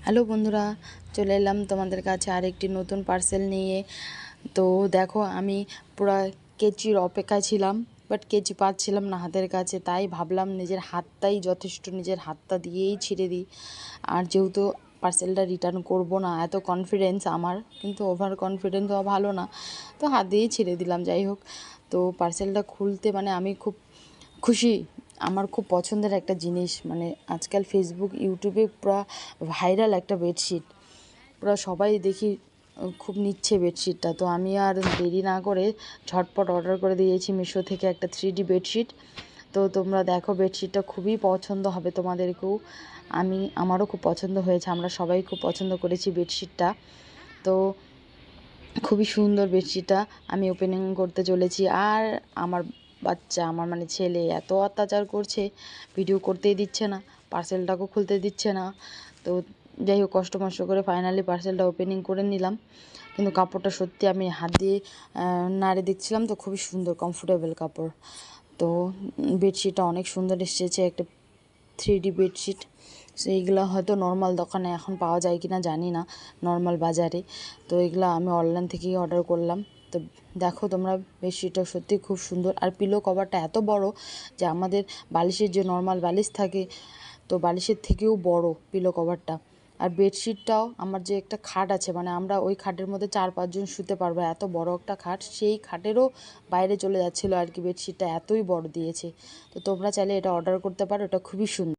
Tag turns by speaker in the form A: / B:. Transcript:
A: Hello বন্ধুরা, চলে এলাম তোমাদের কাছে আরেকটি নতুন পার্সেল নিয়ে। তো দেখো, আমি পুরো কেচির অপেক্ষায় ছিলাম, বাট কেচি পাচ্ছিলাম না হাতের কাছে। তাই ভাবলাম নিজের হাতটাই যথেষ্ট, নিজের হাতটা দিয়েই ছিঁড়ে দিই। আর যেহেতু পার্সেলটা রিটার্ন করব না, এত কনফিডেন্স আমার, কিন্তু ওভার কনফিডেন্স হওয়া ভালো না, তো হাত দিয়েই ছিঁড়ে দিলাম। যাই হোক, তো পার্সেলটা খুলতে আমি খুব খুশি। আমার খুব পছন্দের একটা জিনিস, আজকাল ফেসবুক ইউটিউবে পুরো ভাইরাল একটা বেডশিট, পুরো সবাই দেখি খুব নিচ্ছে বেডশিটটা। তো আমি আর দেরি না করে ঝটপট অর্ডার করে দিয়েছি মিশো থেকে একটা 3D বেডশিট। তো তোমরা দেখো, বেডশিটটা খুবই পছন্দ হবে তোমাদেরকেও। আমারও খুব পছন্দ হয়েছে, আমরা সবাই খুব পছন্দ করেছি বেডশিটটা। তো খুবই সুন্দর বেডশিটটা। আমি ওপেনিং করতে চলেছি, আর আমার বাচ্চা, আমার ছেলে এত অত্যাচার করছে, ভিডিও করতেই দিচ্ছে না, পার্সেলটাকেও খুলতে দিচ্ছে না। তো যাই হোক, কষ্ট মষ্ট করে ফাইনালি পার্সেলটা ওপেনিং করে নিলাম। কিন্তু কাপড়টা সত্যি, আমি হাত দিয়ে নাড়ে দেখছিলাম, তো খুবই সুন্দর কমফোর্টেবল কাপড়। তো বেডশিটটা অনেক সুন্দর এসেছে, একটা 3D বেডশিট। সেইগুলো হয়তো নর্মাল দোকানে এখন পাওয়া যায় কি না জানি না, নর্মাল বাজারে। তো এগুলো আমি অনলাইন থেকেই অর্ডার করলাম। তো দেখো তোমরা, বেডশিটটা সত্যি খুব সুন্দর। আর পিলো কভারটা এত বড় যে আমাদের বালিশের যে নর্মাল বালিশ থাকে, তো বালিশের থেকেও বড় পিলো কভারটা। আর বেডশিটটাও, আমার যে একটা খাট আছে, আমরা ওই খাটের মধ্যে 4-5 জন শুতে পারবো, এত বড় একটা খাট, সেই খাটেরও বাইরে চলে যাচ্ছিলো আর কি। বেডশিটটা এতই বড় দিয়েছে। তো তোমরা চাইলে এটা অর্ডার করতে পারো, এটা খুবই সুন্দর।